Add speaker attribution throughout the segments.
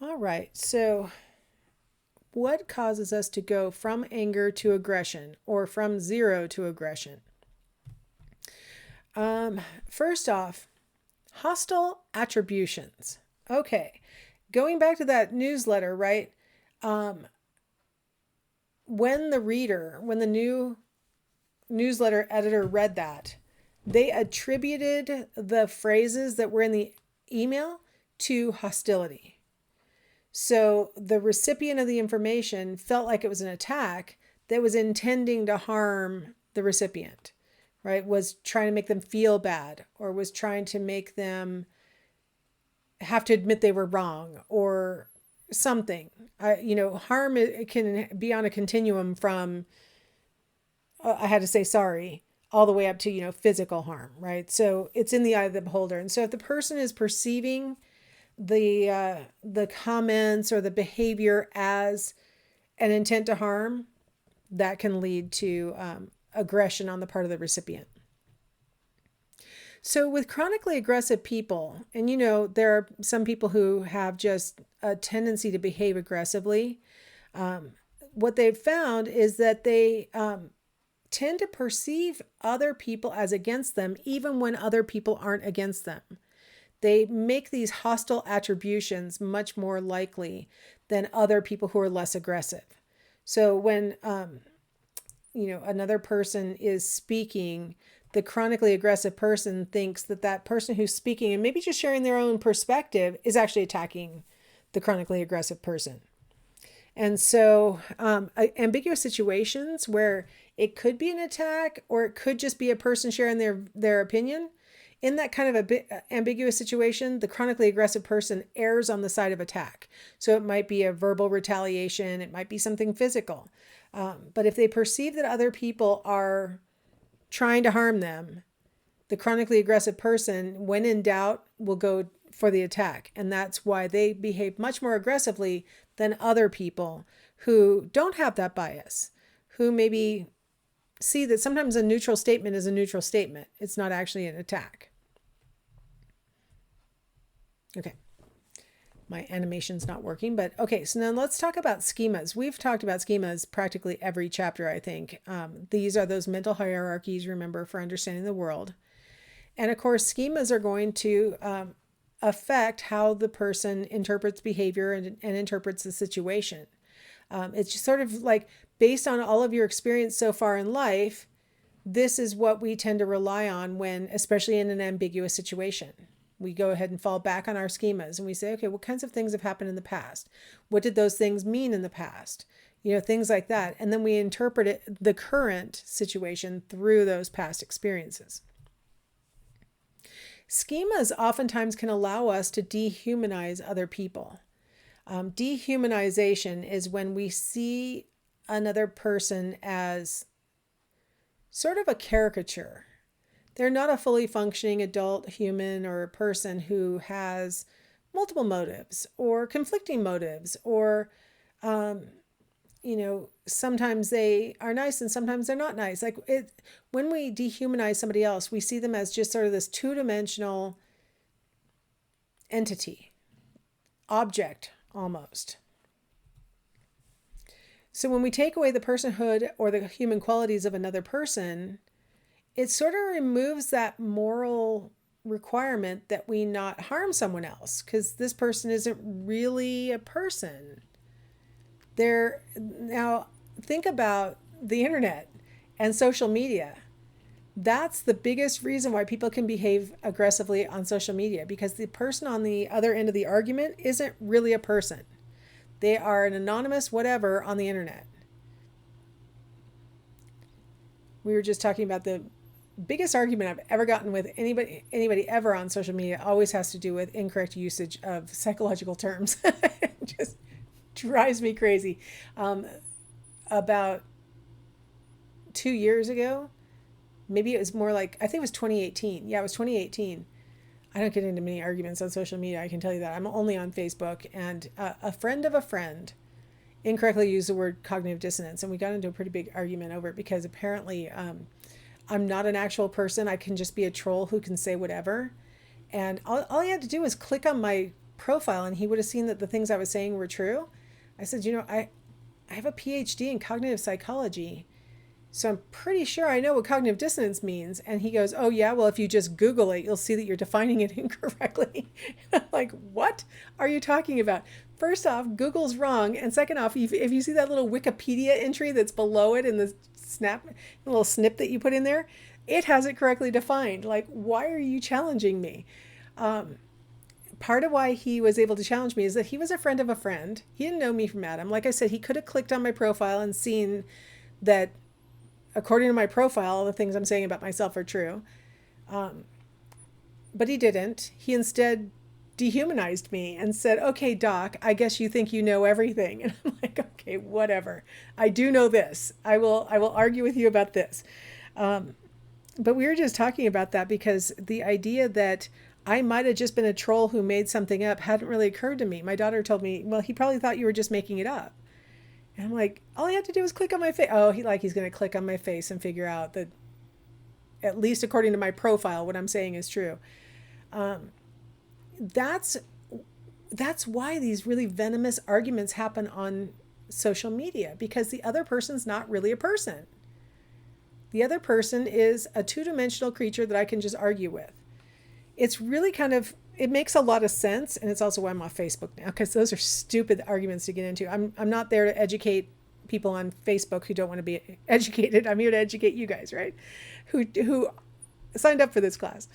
Speaker 1: All right. So, what causes us to go from anger to aggression or from zero to aggression? First off, hostile attributions. Okay. Going back to that newsletter, right? Um, when the new newsletter editor read that, they attributed the phrases that were in the email to hostility. So the recipient of the information felt like it was an attack that was intending to harm the recipient, right? Was trying to make them feel bad or was trying to make them have to admit they were wrong or something. Harm it can be on a continuum from I had to say sorry all the way up to physical harm, right? So it's in the eye of the beholder. And so if the person is perceiving the comments or the behavior as an intent to harm, that can lead to aggression on the part of the recipient. So with chronically aggressive people, and there are some people who have just a tendency to behave aggressively. What they've found is that they tend to perceive other people as against them, even when other people aren't against them. They make these hostile attributions much more likely than other people who are less aggressive. So when another person is speaking, the chronically aggressive person thinks that that person who's speaking and maybe just sharing their own perspective is actually attacking the chronically aggressive person. And so ambiguous situations where it could be an attack or it could just be a person sharing their opinion. In that kind of a bit ambiguous situation, the chronically aggressive person errs on the side of attack. So it might be a verbal retaliation. It might be something physical. But if they perceive that other people are trying to harm them, the chronically aggressive person, when in doubt, will go for the attack. And that's why they behave much more aggressively than other people who don't have that bias, who maybe see that sometimes a neutral statement is a neutral statement. It's not actually an attack. Okay. My animation's not working, but okay. So now let's talk about schemas. We've talked about schemas practically every chapter, I think. These are those mental hierarchies, remember, for understanding the world. And of course, schemas are going to affect how the person interprets behavior and interprets the situation. It's just sort of like based on all of your experience so far in life, this is what we tend to rely on when, especially in an ambiguous situation. We go ahead and fall back on our schemas and we say, okay, what kinds of things have happened in the past? What did those things mean in the past? Things like that. And then we interpret the current situation through those past experiences. Schemas oftentimes can allow us to dehumanize other people. Dehumanization is when we see another person as sort of a caricature. They're not a fully functioning adult human or a person who has multiple motives or conflicting motives or, sometimes they are nice and sometimes they're not nice. When we dehumanize somebody else, we see them as just sort of this two-dimensional entity, object almost. So when we take away the personhood or the human qualities of another person, it sort of removes that moral requirement that we not harm someone else because this person isn't really a person. Now think about the internet and social media. That's the biggest reason why people can behave aggressively on social media, because the person on the other end of the argument isn't really a person. They are an anonymous whatever on the internet. We were just talking about the biggest argument I've ever gotten with anybody ever on social media always has to do with incorrect usage of psychological terms. It just drives me crazy. About 2 years ago, maybe it was more like, I think it was 2018. Yeah, it was 2018. I don't get into many arguments on social media, I can tell you that. I'm only on Facebook. And a friend of a friend incorrectly used the word cognitive dissonance. And we got into a pretty big argument over it because apparently I'm not an actual person. I can just be a troll who can say whatever. And all I had to do was click on my profile and he would have seen that the things I was saying were true. I said, I have a PhD in cognitive psychology, so I'm pretty sure I know what cognitive dissonance means. And he goes, oh yeah, well, if you just Google it, you'll see that you're defining it incorrectly. I'm like, what are you talking about? First off, Google's wrong. And second off, if you see that little Wikipedia entry that's below it in the little snip that you put in there, it has it correctly defined. Like, why are you challenging me? Part of why he was able to challenge me is that he was a friend of a friend. He didn't know me from Adam. Like I said, he could have clicked on my profile and seen that according to my profile, the things I'm saying about myself are true. But he didn't. He instead dehumanized me and said, okay, doc, I guess you think you know everything. And I'm like, okay, whatever. I do know this. I will argue with you about this. But we were just talking about that because the idea that I might have just been a troll who made something up hadn't really occurred to me. My daughter told me, well, he probably thought you were just making it up. And I'm like, all I had to do was click on my face. Oh, he's going to click on my face and figure out that, at least according to my profile, what I'm saying is true. That's why these really venomous arguments happen on social media, because the other person's not really a person. The other person is a two-dimensional creature that I can just argue with. It's really it makes a lot of sense, and it's also why I'm off Facebook now, because those are stupid arguments to get into. I'm not there to educate people on Facebook who don't want to be educated. I'm here to educate you guys, right? Who signed up for this class.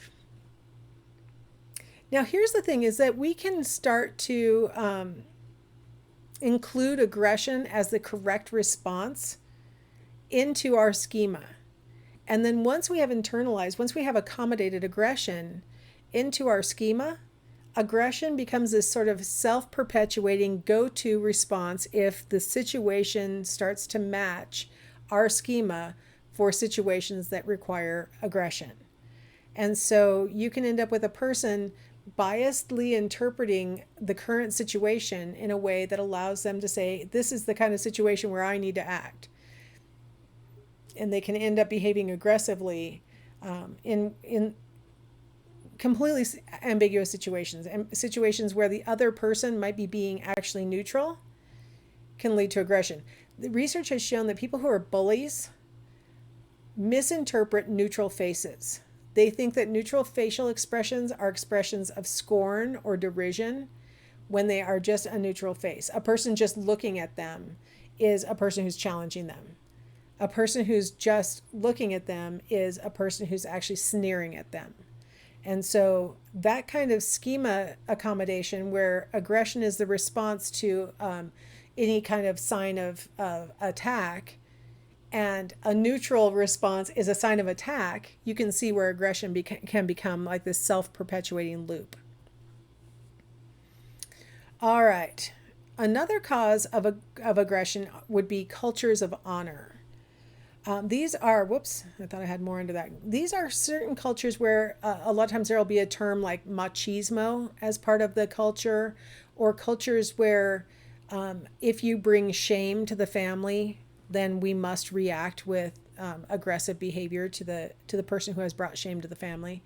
Speaker 1: Now, here's the thing, is that we can start to include aggression as the correct response into our schema. And then once we have accommodated aggression into our schema, aggression becomes this sort of self-perpetuating go-to response if the situation starts to match our schema for situations that require aggression. And so you can end up with a person biasedly interpreting the current situation in a way that allows them to say, this is the kind of situation where I need to act. And they can end up behaving aggressively in completely ambiguous situations, and situations where the other person might be being actually neutral can lead to aggression. The research has shown that people who are bullies misinterpret neutral faces. They think that neutral facial expressions are expressions of scorn or derision when they are just a neutral face. A person just looking at them is a person who's challenging them. A person who's just looking at them is a person who's actually sneering at them. And so that kind of schema accommodation where aggression is the response to any kind of sign of attack, and a neutral response is a sign of attack, you can see where aggression can become like this self-perpetuating loop. All right. Another cause of aggression would be cultures of honor. These are, I thought I had more into that. These are certain cultures where a lot of times there will be a term like machismo as part of the culture, or cultures where if you bring shame to the family, then we must react with aggressive behavior to the person who has brought shame to the family,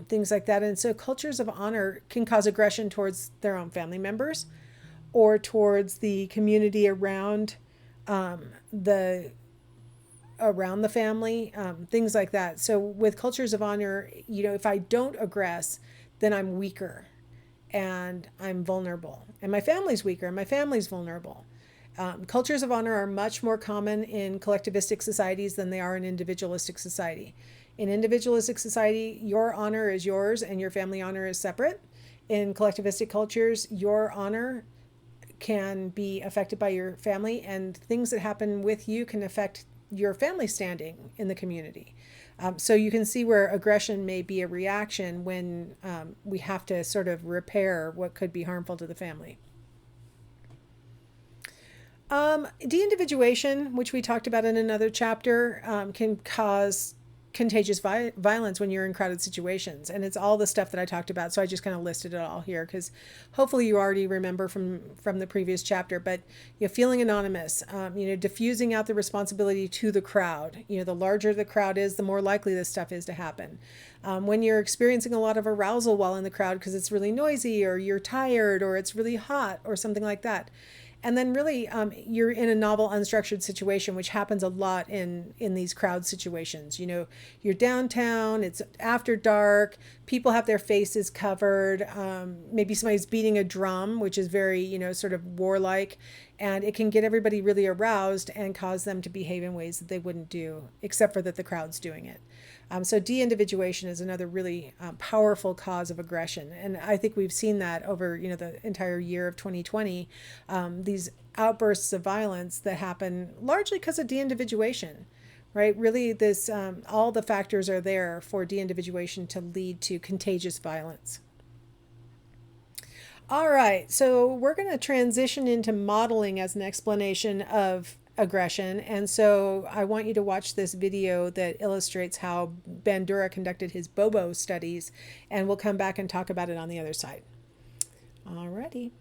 Speaker 1: things like that. And so cultures of honor can cause aggression towards their own family members or towards the community around the family, things like that. So with cultures of honor, if I don't aggress, then I'm weaker and I'm vulnerable, and my family's weaker and my family's vulnerable. Cultures of honor are much more common in collectivistic societies than they are in individualistic society. In individualistic society, your honor is yours and your family honor is separate. In collectivistic cultures, your honor can be affected by your family, and things that happen with you can affect your family standing in the community. So you can see where aggression may be a reaction when we have to sort of repair what could be harmful to the family. De-individuation, which we talked about in another chapter, can cause contagious violence when you're in crowded situations. And it's all the stuff that I talked about. So I just kind of listed it all here because hopefully you already remember from the previous chapter. But feeling anonymous, diffusing out the responsibility to the crowd. The larger the crowd is, the more likely this stuff is to happen. When you're experiencing a lot of arousal while in the crowd because it's really noisy or you're tired or it's really hot or something like that. And then really, you're in a novel, unstructured situation, which happens a lot in these crowd situations. You're downtown, it's after dark, people have their faces covered, maybe somebody's beating a drum, which is very, sort of warlike, and it can get everybody really aroused and cause them to behave in ways that they wouldn't do, except for that the crowd's doing it. So de-individuation is another really powerful cause of aggression. And I think we've seen that over, the entire year of 2020, these outbursts of violence that happen largely because of de-individuation, right? Really, all the factors are there for de-individuation to lead to contagious violence. All right, so we're going to transition into modeling as an explanation of aggression. And so I want you to watch this video that illustrates how Bandura conducted his Bobo studies, and we'll come back and talk about it on the other side. Alrighty.